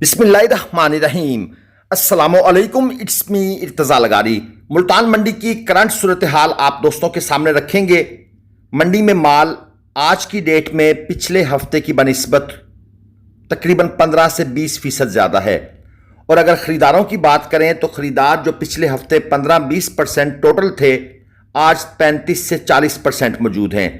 बिस्मिल्लाहिर्रहमानिर्रहीम। अस्सलामुअलैकुम। It's me Irtaza Lagari. Multan मंडी की करंट सूरत हाल आप दोस्तों के सामने रखेंगे। मंडी में माल आज की डेट में पिछले हफ्ते की बनिस्बत तकरीबन 15 से 20% ज़्यादा है। और अगर ख़रीदारों की बात करें तो ख़रीदार जो पिछले हफ्ते 15-20% टोटल थे, आज 35 से 40% मौजूद हैं।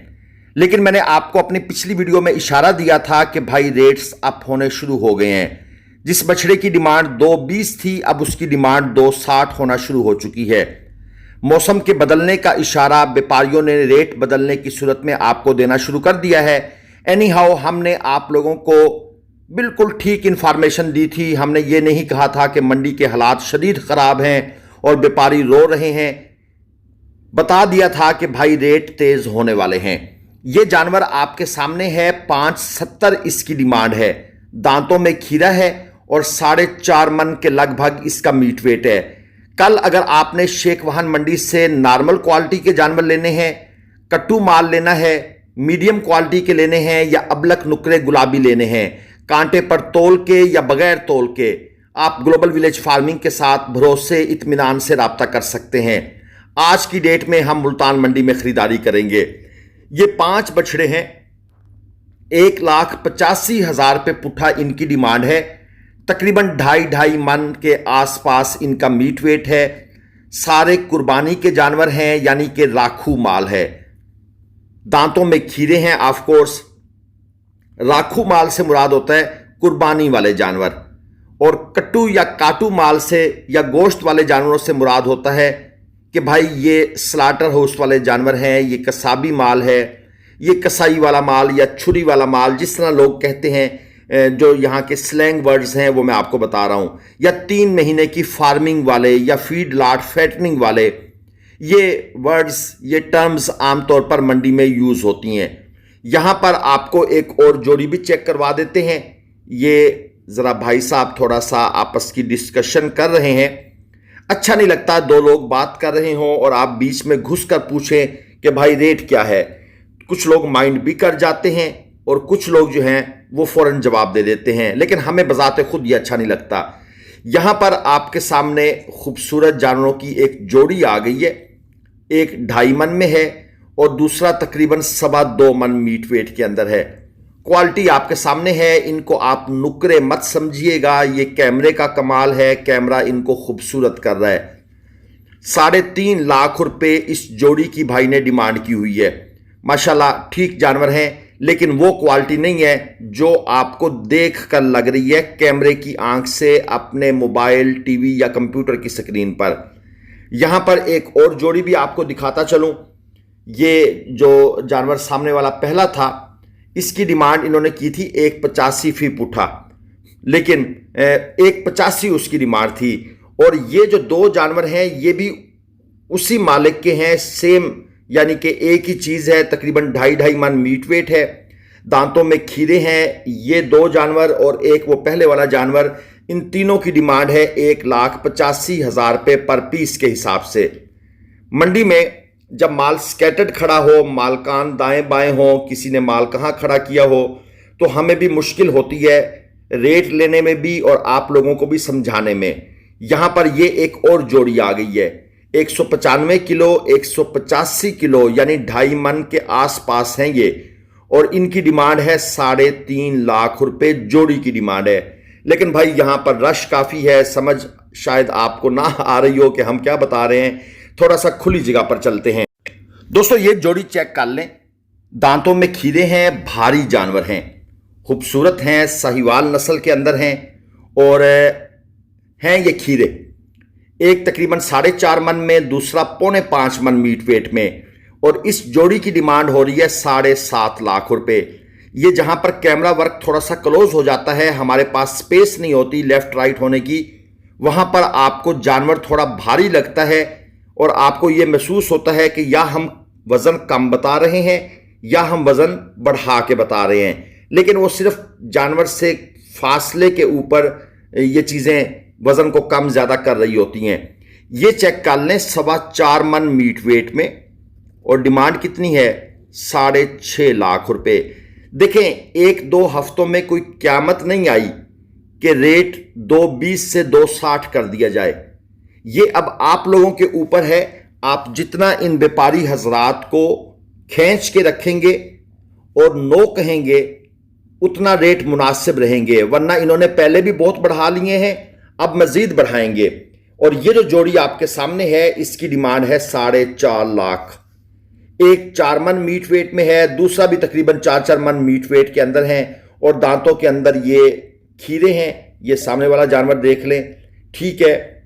लेकिन मैंने आपको अपनी पिछली वीडियो में इशारा दिया था कि भाई रेट्स अप होने शुरू हो गए हैं। जिस बछड़े की डिमांड 220 थी, अब उसकी डिमांड 260 होना शुरू हो चुकी है। मौसम के बदलने का इशारा व्यापारियों ने रेट बदलने की सूरत में आपको देना शुरू कर दिया है। एनी हाउ, हमने आप लोगों को बिल्कुल ठीक इंफॉर्मेशन दी थी। हमने ये नहीं कहा था कि मंडी के हालात शदीद ख़राब हैं और व्यापारी रो रहे हैं। बता दिया था कि भाई रेट तेज़ होने वाले हैं। ये जानवर आपके सामने है, 570 इसकी डिमांड है। दांतों में खीरा है और 4.5 मन के लगभग इसका मीट वेट है। कल अगर आपने शेख वाहन मंडी से नॉर्मल क्वालिटी के जानवर लेने हैं, कट्टू माल लेना है, मीडियम क्वालिटी के लेने हैं या अबलक नुकरे गुलाबी लेने हैं, कांटे पर तोल के या बगैर तोल के, आप ग्लोबल विलेज फार्मिंग के साथ भरोसे इत्मीनान से रब्ता कर सकते हैं। आज की डेट में हम मुल्तान मंडी में खरीदारी करेंगे। ये 5 बछड़े हैं, 1,85,000 रुपये पुट्ठा इनकी डिमांड है। तकरीबन 2.5 मन के आसपास इनका मीट वेट है। सारे कुर्बानी के जानवर हैं, यानी कि राखू माल है। दांतों में खीरे हैं। ऑफ कोर्स राखू माल से मुराद होता है कुर्बानी वाले जानवर, और कट्टू या काटू माल से या गोश्त वाले जानवरों से मुराद होता है कि भाई ये स्लाटर हाउस वाले जानवर हैं, ये कसाबी माल है, ये कसाई वाला माल या छुरी वाला माल, जिस तरह लोग कहते हैं, जो यहाँ के स्लैंग वर्ड्स हैं वो मैं आपको बता रहा हूँ। या 3 महीने की फार्मिंग वाले या फीड लाट फैटनिंग वाले, ये वर्ड्स, ये टर्म्स आमतौर पर मंडी में यूज़ होती हैं। यहाँ पर आपको एक और जोड़ी भी चेक करवा देते हैं। ये ज़रा भाई साहब थोड़ा सा आपस की डिस्कशन कर रहे हैं। अच्छा नहीं लगता 2 लोग बात कर रहे हों और आप बीच में घुस कर पूछें कि भाई रेट क्या है। कुछ लोग माइंड भी कर जाते हैं और कुछ लोग जो हैं वो फ़ौरन जवाब दे देते हैं, लेकिन हमें बजाते खुद ये अच्छा नहीं लगता। यहाँ पर आपके सामने खूबसूरत जानवरों की एक जोड़ी आ गई है। एक 2.5 मन में है और दूसरा तकरीबन 2.25 मन मीट वेट के अंदर है। क्वालिटी आपके सामने है। इनको आप नुकरे मत समझिएगा, ये कैमरे का कमाल है। कैमरा इनको खूबसूरत कर रहा है। 3.5 लाख रुपए इस जोड़ी की भाई ने डिमांड की हुई है। माशाल्लाह ठीक जानवर हैं, लेकिन वो क्वालिटी नहीं है जो आपको देख कर लग रही है कैमरे की आंख से अपने मोबाइल, टीवी या कंप्यूटर की स्क्रीन पर। यहां पर एक और जोड़ी भी आपको दिखाता चलूं। ये जो जानवर सामने वाला पहला था, इसकी डिमांड इन्होंने की थी 185 फी पुट्ठा, लेकिन 185 उसकी डिमांड थी। और ये जो 2 जानवर हैं ये भी उसी मालिक के हैं, सेम, यानी कि एक ही चीज़ है। तकरीबन 2.5 मन मीट वेट है। दांतों में खीरे हैं। ये 2 जानवर और एक वो पहले वाला जानवर, इन तीनों की डिमांड है 1,85,000 रुपये पर पीस के हिसाब से। मंडी में जब माल स्कैटर्ड खड़ा हो, मालकान दाएं बाएं हो, किसी ने माल कहाँ खड़ा किया हो, तो हमें भी मुश्किल होती है रेट लेने में भी और आप लोगों को भी समझाने में। यहाँ पर ये एक और जोड़ी आ गई है। 195 किलो, 185 किलो, यानी 2.5 मन के आसपास हैं ये, और इनकी डिमांड है 3.5 लाख रुपए जोड़ी की डिमांड है। लेकिन भाई यहाँ पर रश काफ़ी है। समझ शायद आपको ना आ रही हो कि हम क्या बता रहे हैं। थोड़ा सा खुली जगह पर चलते हैं। दोस्तों ये जोड़ी चेक कर लें। दांतों में खीरे हैं, भारी जानवर हैं, खूबसूरत हैं, साहिवाल नस्ल के अंदर हैं और हैं ये खीरे। एक तकरीबन 4.5 मन में, दूसरा 4.25 मन मीट वेट में, और इस जोड़ी की डिमांड हो रही है 7.5 लाख रुपए। ये जहां पर कैमरा वर्क थोड़ा सा क्लोज हो जाता है, हमारे पास स्पेस नहीं होती लेफ्ट राइट होने की, वहां पर आपको जानवर थोड़ा भारी लगता है और आपको ये महसूस होता है कि या हम वज़न कम बता रहे हैं या हम वज़न बढ़ा के बता रहे हैं। लेकिन वो सिर्फ जानवर से फासले के ऊपर ये चीज़ें वज़न को कम ज़्यादा कर रही होती हैं। ये चेक कर लें 4.25 मन मीट वेट में, और डिमांड कितनी है 6.5 लाख रुपए। देखें 1-2 हफ्तों में कोई क़यामत नहीं आई कि रेट 220 से 260 कर दिया जाए। ये अब आप लोगों के ऊपर है, आप जितना इन व्यापारी हजरात को खींच के रखेंगे और नो कहेंगे उतना रेट मुनासिब रहेंगे, वरना इन्होंने पहले भी बहुत बढ़ा लिए हैं, अब मजीद बढ़ाएंगे। और ये जो जोड़ी आपके सामने है इसकी डिमांड है 4.5 लाख। एक 4 मन मीट वेट में है, दूसरा भी तकरीबन 4-4 मन मीट वेट के अंदर है और दांतों के अंदर ये खीरे हैं। ये सामने वाला जानवर देख लें, ठीक है,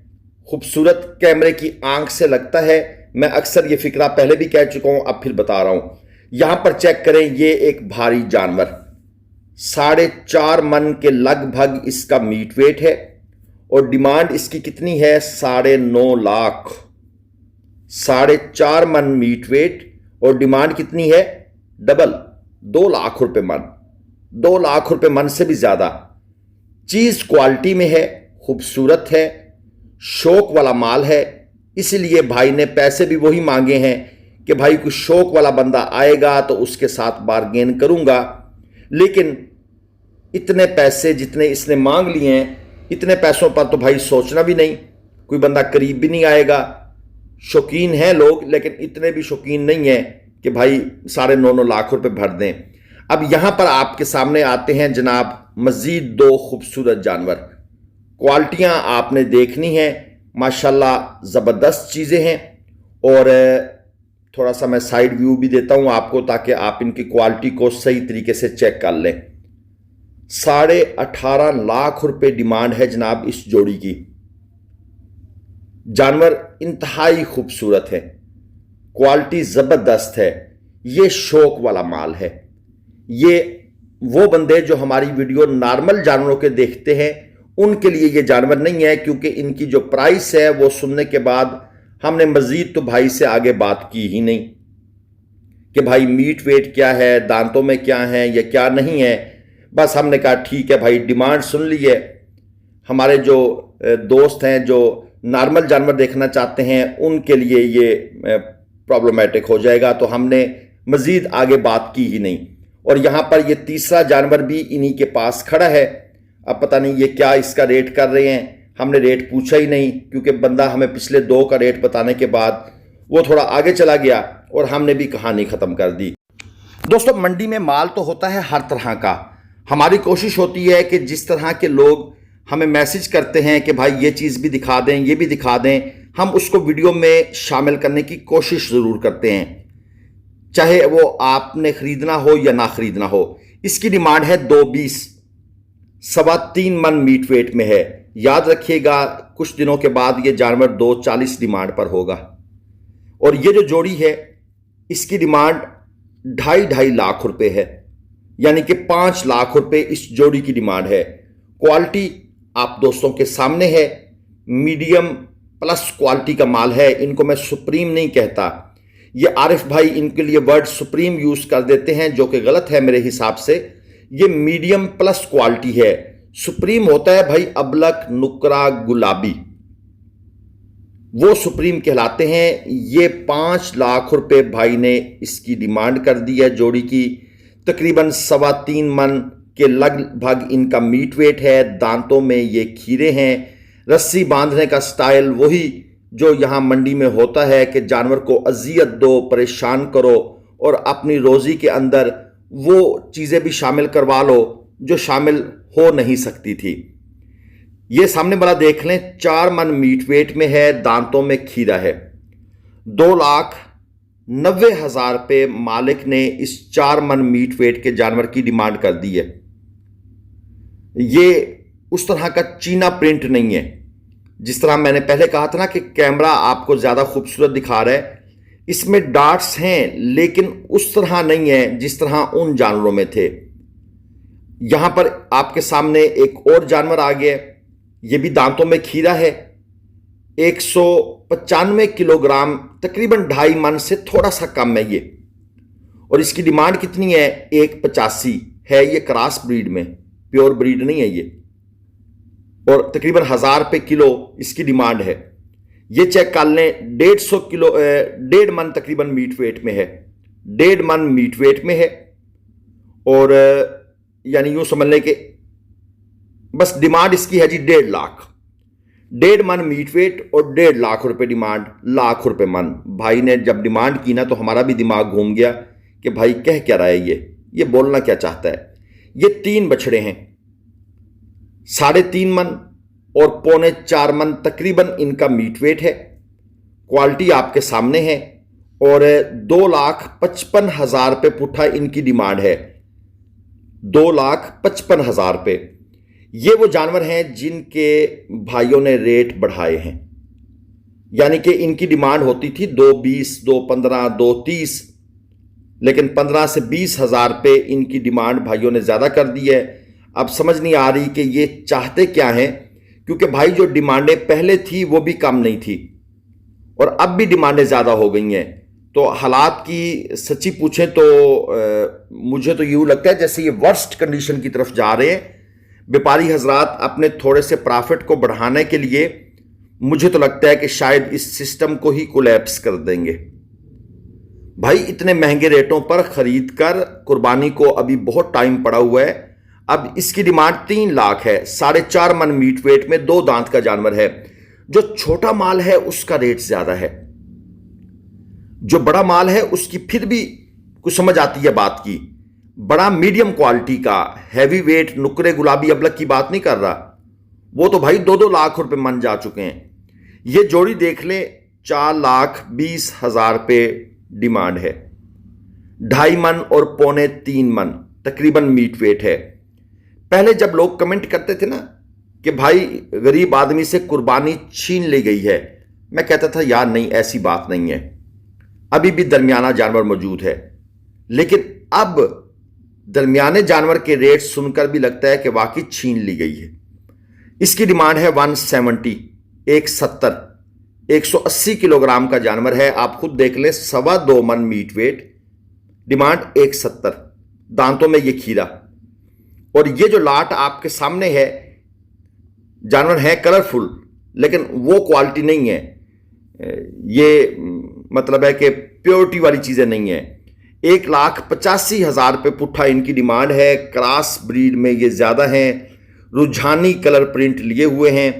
खूबसूरत कैमरे की आंख से लगता है। मैं अक्सर ये फिक्रा पहले भी कह चुका हूं, अब फिर बता रहा हूं। यहां पर चेक करें, ये एक भारी जानवर 4.5 मन के लगभग इसका मीट वेट है और डिमांड इसकी कितनी है? 9.5 लाख। 4.5 मन मीट वेट और डिमांड कितनी है? डबल, 2 लाख रुपए मन। 2 लाख रुपए मन से भी ज्यादा। चीज क्वालिटी में है, खूबसूरत है, शौक वाला माल है, इसलिए भाई ने पैसे भी वही मांगे हैं कि भाई कुछ शौक वाला बंदा आएगा तो उसके साथ बार्गेन करूंगा। लेकिन इतने पैसे जितने इसने मांग लिए हैं, इतने पैसों पर तो भाई सोचना भी नहीं, कोई बंदा करीब भी नहीं आएगा। शौकीन हैं लोग, लेकिन इतने भी शौकीन नहीं है कि भाई 9.5 लाख रुपए भर दें। अब यहां पर आपके सामने आते हैं जनाब मजीद 2 खूबसूरत जानवर। क्वालिटियां आपने देखनी है, माशाल्लाह ज़बरदस्त चीज़ें हैं। और थोड़ा सा मैं साइड व्यू भी देता हूं आपको ताकि आप इनकी क्वालिटी को सही तरीके से चेक कर लें। 18.5 लाख रुपए डिमांड है जनाब इस जोड़ी की। जानवर इंतहाई खूबसूरत है, क्वालिटी ज़बरदस्त है, ये शौक वाला माल है। ये वो बंदे जो हमारी वीडियो नॉर्मल जानवरों के देखते हैं उनके लिए ये जानवर नहीं है, क्योंकि इनकी जो प्राइस है वो सुनने के बाद हमने मजीद तो भाई से आगे बात की ही नहीं कि भाई मीट वेट क्या है, दांतों में क्या है या क्या नहीं है। बस हमने कहा ठीक है भाई, डिमांड सुन ली है। हमारे जो दोस्त हैं जो नॉर्मल जानवर देखना चाहते हैं उनके लिए ये प्रॉब्लमेटिक हो जाएगा, तो हमने मजीद आगे बात की ही नहीं। और यहां पर ये तीसरा जानवर भी इन्हीं के पास खड़ा है। अब पता नहीं ये क्या इसका रेट कर रहे हैं, हमने रेट पूछा ही नहीं, क्योंकि बंदा हमें पिछले 2 का रेट बताने के बाद वो थोड़ा आगे चला गया और हमने भी कहानी ख़त्म कर दी। दोस्तों, मंडी में माल तो होता है हर तरह का। हमारी कोशिश होती है कि जिस तरह के लोग हमें मैसेज करते हैं कि भाई ये चीज़ भी दिखा दें, ये भी दिखा दें, हम उसको वीडियो में शामिल करने की कोशिश ज़रूर करते हैं, चाहे वो आपने ख़रीदना हो या ना ख़रीदना हो। इसकी डिमांड है 220, 3.25 मन मीट वेट में है। याद रखिएगा कुछ दिनों के बाद ये जानवर 240 डिमांड पर होगा। और ये जो जोड़ी है इसकी डिमांड 2.5 लाख रुपए है, यानी कि 5 लाख रुपए इस जोड़ी की डिमांड है। क्वालिटी आप दोस्तों के सामने है, मीडियम प्लस क्वालिटी का माल है। इनको मैं सुप्रीम नहीं कहता, ये आरिफ भाई इनके लिए वर्ड सुप्रीम यूज कर देते हैं, जो कि गलत है मेरे हिसाब से। ये मीडियम प्लस क्वालिटी है। सुप्रीम होता है भाई अबलक, नुकरा, गुलाबी, वो सुप्रीम कहलाते हैं। ये 5 लाख रुपए भाई ने इसकी डिमांड कर दी है जोड़ी की। तकरीबन 3.25 मन के लगभग इनका मीट वेट है। दांतों में ये खीरे हैं। रस्सी बांधने का स्टाइल वही जो यहाँ मंडी में होता है कि जानवर को अजियत दो, परेशान करो और अपनी रोज़ी के अंदर वो चीज़ें भी शामिल करवा लो जो शामिल हो नहीं सकती थी। ये सामने वाला देख लें, 4 मन मीट वेट में है, दांतों में खीरा है। 2,90,000 रुपये मालिक ने इस 4 मन मीट वेट के जानवर की डिमांड कर दी है। ये उस तरह का चीना प्रिंट नहीं है, जिस तरह मैंने पहले कहा था ना कि कैमरा आपको ज़्यादा खूबसूरत दिखा रहा है। इसमें डार्ट्स हैं लेकिन उस तरह नहीं है जिस तरह उन जानवरों में थे। यहां पर आपके सामने एक और जानवर आ गया, ये भी दांतों में खीरा है। 195 किलोग्राम, तकरीबन 2.5 मन से थोड़ा सा कम है ये। और इसकी डिमांड कितनी है? 185 है। ये क्रॉस ब्रीड में, प्योर ब्रीड नहीं है ये। और तकरीबन 1000 रुपये किलो इसकी डिमांड है। ये चेक कर लें, 150 किलो, 1.5 मन तकरीबन मीट वेट में है। 1.5 मन मीट वेट में है। और यानी यूं समझ लें कि बस डिमांड इसकी है जी 1.5 लाख, 1.5 मन मीट वेट और 1.5 लाख रुपए डिमांड, लाख रुपए मन। भाई ने जब डिमांड की ना तो हमारा भी दिमाग घूम गया कि भाई कह क्या रहा है ये बोलना क्या चाहता है। ये 3 बछड़े हैं, 3.5 मन और 3.25 मन तकरीबन इनका मीट वेट है। क्वालिटी आपके सामने है और 2,55,000 रुपये पुट्ठा इनकी डिमांड है, 2,55,000 रुपये। ये वो जानवर हैं जिनके भाइयों ने रेट बढ़ाए हैं, यानी कि इनकी डिमांड होती थी 2,20, 2,15, 2,30, लेकिन 15 से 20,000 रुपये इनकी डिमांड भाइयों ने ज़्यादा कर दी है। अब समझ नहीं आ रही कि ये चाहते क्या हैं, क्योंकि भाई जो डिमांडें पहले थी वो भी कम नहीं थी और अब भी डिमांडें ज़्यादा हो गई हैं। तो हालात की सच्ची पूछें तो मुझे तो यूँ लगता है जैसे ये वर्स्ट कंडीशन की तरफ जा रहे हैं। व्यापारी हजरात अपने थोड़े से प्रॉफिट को बढ़ाने के लिए मुझे तो लगता है कि शायद इस सिस्टम को ही कोलैप्स कर देंगे। भाई इतने महंगे रेटों पर खरीद कर कुर्बानी को अभी बहुत टाइम पड़ा हुआ है। अब इसकी डिमांड 3 लाख है, 4.5 मन मीट वेट में 2 दांत का जानवर है। जो छोटा माल है उसका रेट ज्यादा है, जो बड़ा माल है उसकी फिर भी कुछ समझ आती है बात की। बड़ा मीडियम क्वालिटी का हैवी वेट नुकरे गुलाबी अबलक की बात नहीं कर रहा, वो तो भाई 2-2 लाख रुपए मन जा चुके हैं। ये जोड़ी देख ले 4,20,000 रुपये डिमांड है, 2.5 मन और 3.25 मन तकरीबन मीट वेट है। पहले जब लोग कमेंट करते थे ना कि भाई गरीब आदमी से कुर्बानी छीन ली गई है, मैं कहता था यार नहीं, ऐसी बात नहीं है, अभी भी दरमियाना जानवर मौजूद है। लेकिन अब दरमियाने जानवर के रेट सुनकर भी लगता है कि वाकई छीन ली गई है। इसकी डिमांड है 170, 170, 180 किलोग्राम का जानवर है। आप खुद देख लें, 2.25 मन मीट वेट, डिमांड 170, दांतों में ये खीरा। और ये जो लाट आपके सामने है, जानवर है कलरफुल लेकिन वो क्वालिटी नहीं है। ये मतलब है कि प्योरिटी वाली चीजें नहीं है। 1,85,000 रुपये पुट्ठा इनकी डिमांड है। क्रॉस ब्रीड में ये ज्यादा हैं, रुझानी कलर प्रिंट लिए हुए हैं।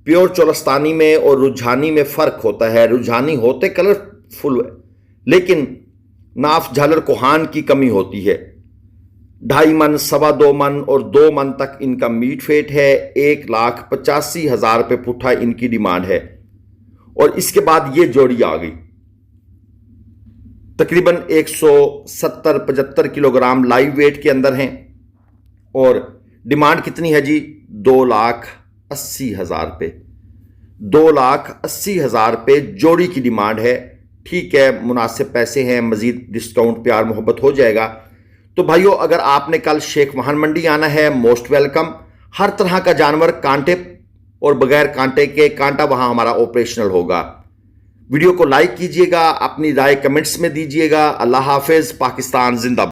प्योर चोलस्तानी में और रुझानी में फर्क होता है। रुझानी होते कलरफुल लेकिन नाफ झालर कोहान की कमी होती है। 2.5 मन, 2.25 मन और 2 मन तक इनका मीट वेट है। 1,85,000 रुपये पुट्ठा इनकी डिमांड है। और इसके बाद ये जोड़ी आ गई, तकरीबन 170-75 किलोग्राम लाइव वेट के अंदर हैं और डिमांड कितनी है जी? 2,80,000 रुपये, 2,80,000 रुपये जोड़ी की डिमांड है। ठीक है, मुनासिब पैसे हैं, मजीद डिस्काउंट प्यार मोहब्बत हो जाएगा। तो भाइयों, अगर आपने कल शेख वाहन मंडी आना है, मोस्ट वेलकम। हर तरह का जानवर कांटे और बगैर कांटे के, कांटा वहां हमारा ऑपरेशनल होगा। वीडियो को लाइक कीजिएगा, अपनी राय कमेंट्स में दीजिएगा। अल्लाह हाफिज, पाकिस्तान जिंदाबाद।